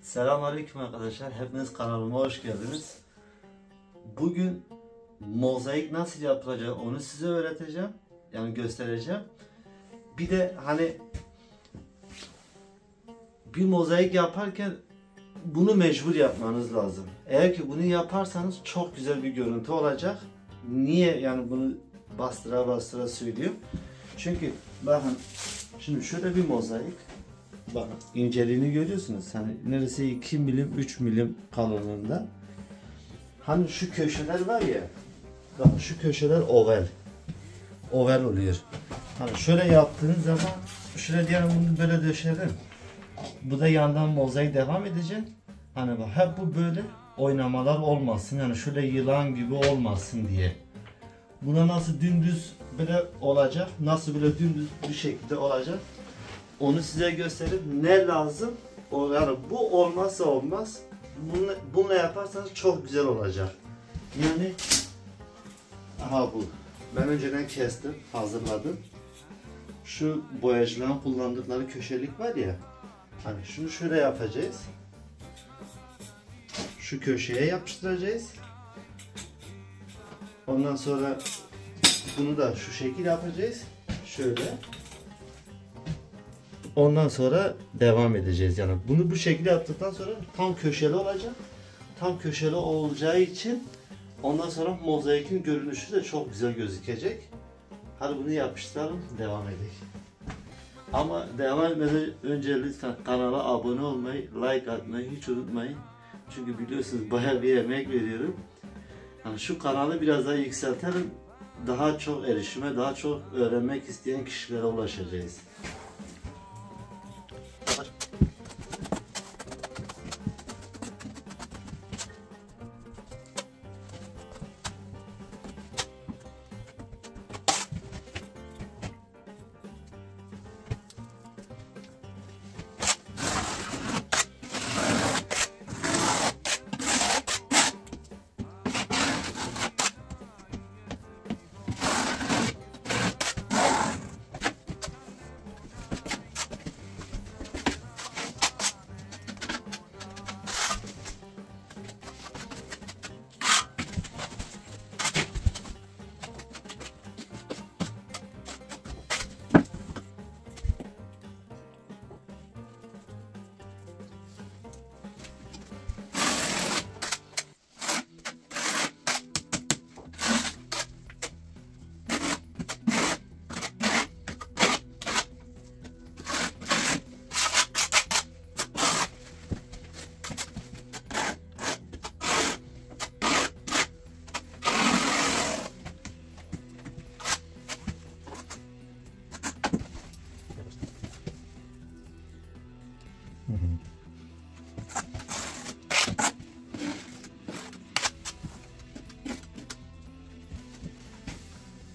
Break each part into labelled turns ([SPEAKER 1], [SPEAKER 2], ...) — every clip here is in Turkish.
[SPEAKER 1] Selamünaleyküm arkadaşlar. Hepiniz kanalıma hoş geldiniz. Bugün mozaik nasıl yapılacak onu size öğreteceğim. Yani göstereceğim. Bir de hani bir mozaik yaparken bunu mecbur yapmanız lazım. Eğer ki bunu yaparsanız çok güzel bir görüntü olacak. Niye yani bunu bastıra bastıra söylüyorum? Çünkü bakın şimdi şöyle bir mozaik. Bakın inceliğini görüyorsunuz. Hani neresi 2 milim 3 milim kalınlığında. Hani şu köşeler var ya. Bakın şu köşeler oval. Oval oluyor. Hani şöyle yaptığınız zaman şöyle diyelim bunu böyle döşerim. Bu da yandan mozaik devam edecek. Hani bak hep bu böyle oynamalar olmasın. Yani şöyle yılan gibi olmasın diye. Buna nasıl dümdüz böyle olacak. Nasıl böyle dümdüz bir şekilde olacak. Onu size gösterip ne lazım? Yani bu olmazsa olmaz. Bununla yaparsanız çok güzel olacak. Yani aha bu. Ben önceden kestim, hazırladım. Şu boyacıların kullandıkları köşelik var ya. Hani şunu şöyle yapacağız. Şu köşeye yapıştıracağız. Ondan sonra bunu da şu şekil yapacağız. Şöyle. Ondan sonra devam edeceğiz. Yani bunu bu şekilde yaptıktan sonra tam köşeli olacak. Tam köşeli olacağı için ondan sonra mozaikin görünüşü de çok güzel gözükecek. Hadi bunu yapıştıralım, devam edelim. Ama devam etmeden önce lütfen kanala abone olmayı, like atmayı hiç unutmayın. Çünkü biliyorsunuz bayağı bir emek veriyorum. Yani şu kanalı biraz daha yükseltelim. Daha çok erişime, daha çok öğrenmek isteyen kişilere ulaşacağız.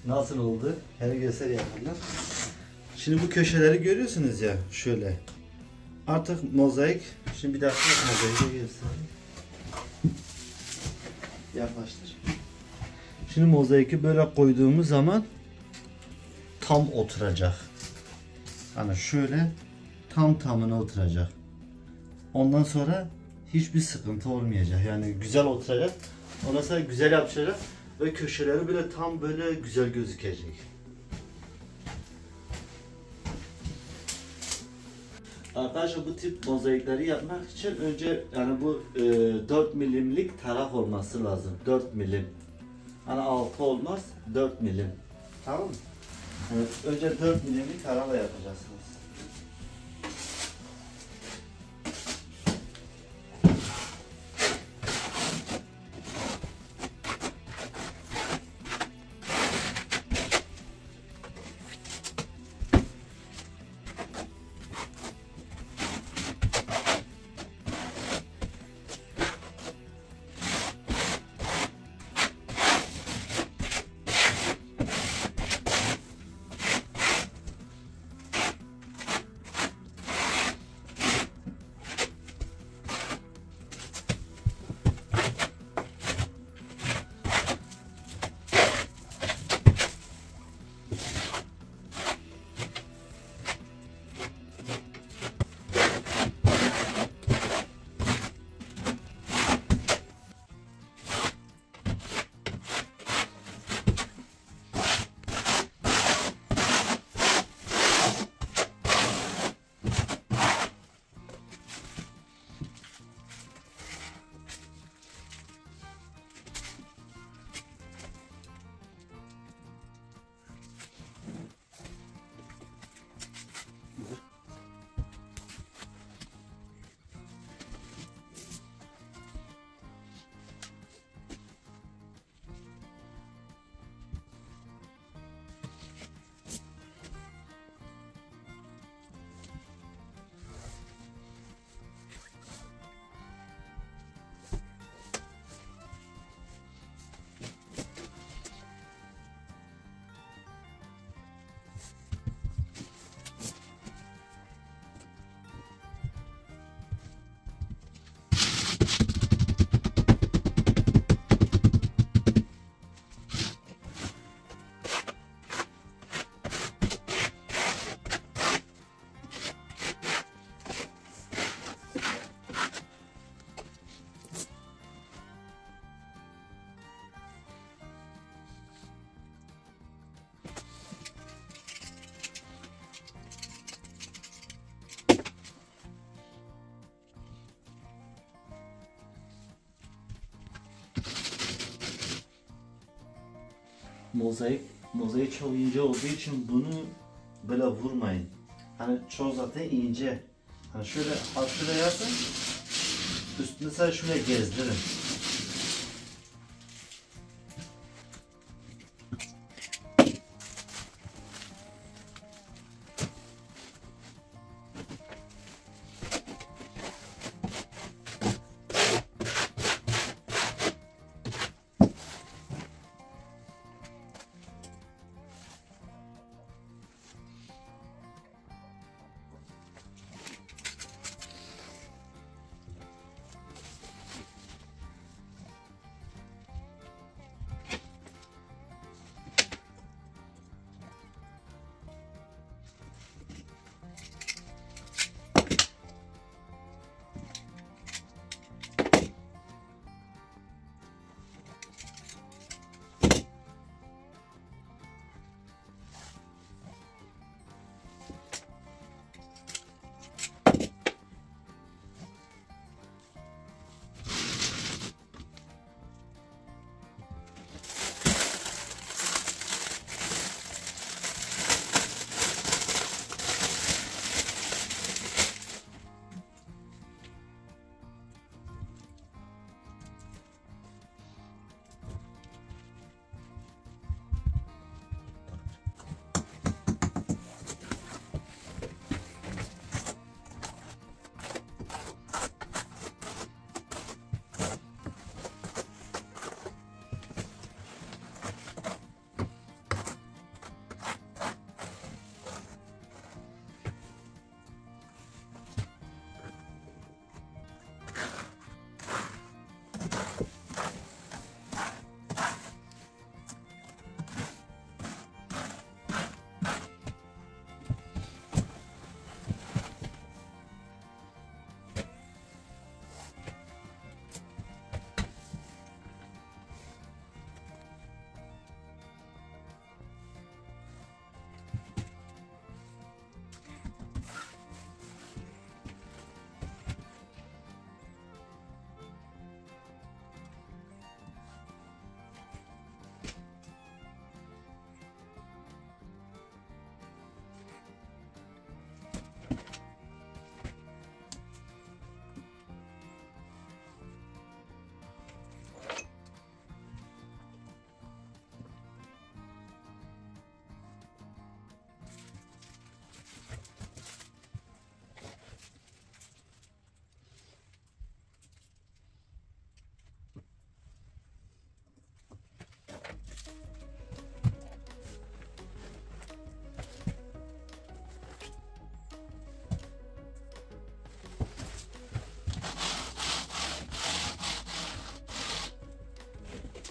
[SPEAKER 1] Nasıl oldu? Her göster yakından. Şimdi bu köşeleri görüyorsunuz ya şöyle. Artık mozaik. Şimdi bir dakika mozaiği göstereyim. Yaklaştır. Şimdi mozaiki böyle koyduğumuz zaman tam oturacak. Hani şöyle tam tamına oturacak. Ondan sonra hiçbir sıkıntı olmayacak. Yani güzel oturacak. Ondan sonra güzel yapacak. Ve köşeleri böyle tam böyle güzel gözükecek. Arkadaşlar bu tip mozaikleri yapmak için önce yani bu 4 milimlik taraf olması lazım. 4 milim. Hani 6 olmaz 4 milim. Tamam mı? Yani önce 4 milimlik tarafla yapacaksınız. Mozaik çok ince olduğu için bunu böyle vurmayın. Hani çoğu zaten ince. Hani şöyle şuraya yapın. Üstüne sadece şöyle gezdirin.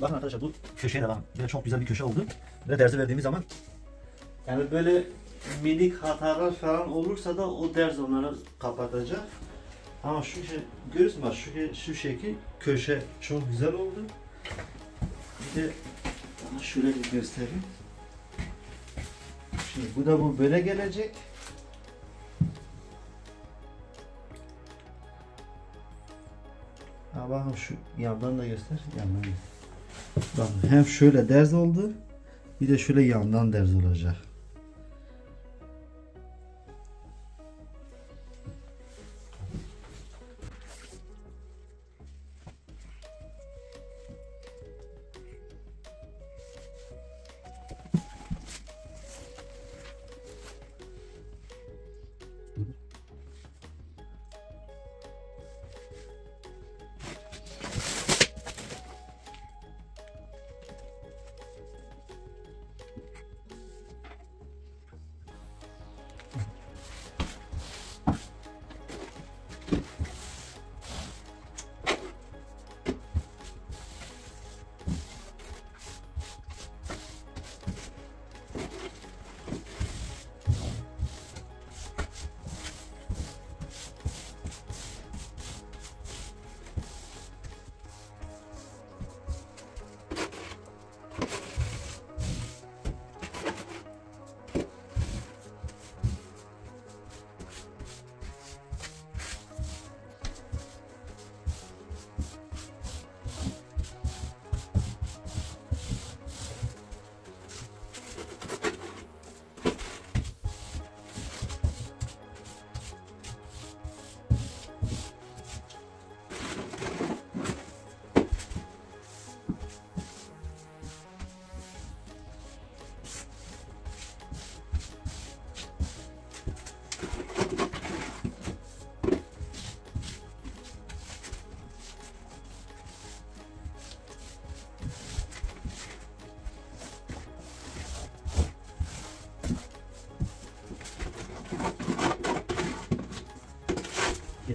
[SPEAKER 2] Bakın arkadaşlar bu köşeye de bakın. Böyle çok güzel bir köşe oldu. Ve derzi verdiğimiz zaman
[SPEAKER 1] Yani böyle minik hatalar falan olursa da o derz onları kapatacak. Ama şu şey görüyorsun bak şu şekil köşe çok güzel oldu. Bir de sana şöyle bir göstereyim. Şimdi bu böyle gelecek. Ha bakın şu yandan da göster. Yandan göster. Bakın hem şöyle derz oldu. Bir de şöyle yandan derz olacak.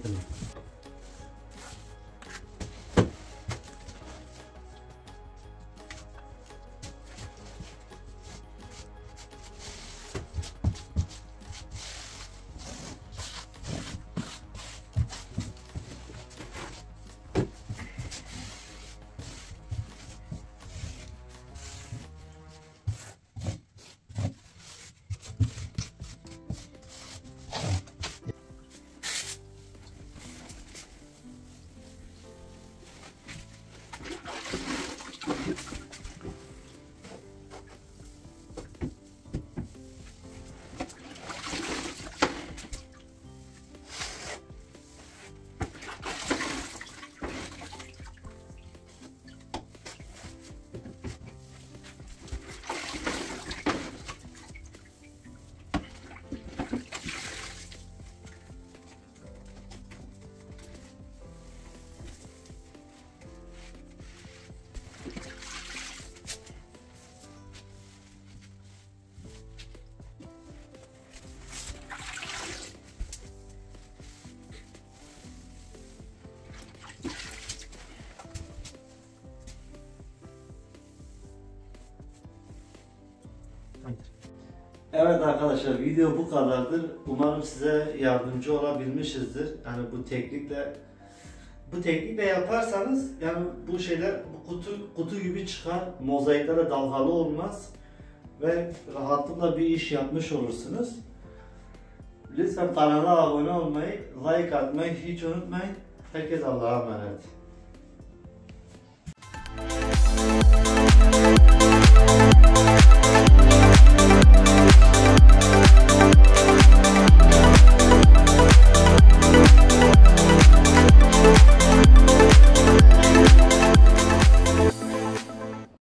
[SPEAKER 2] getirdim.
[SPEAKER 1] Evet arkadaşlar, video bu kadardır. Umarım size yardımcı olabilmişizdir. Yani bu teknikle yaparsanız yani bu şeyler bu kutu gibi çıkar. Mozaiklere dalgalı olmaz ve rahatlıkla bir iş yapmış olursunuz. Lütfen kanala abone olmayı, like atmayı hiç unutmayın. Herkes Allah'a emanet.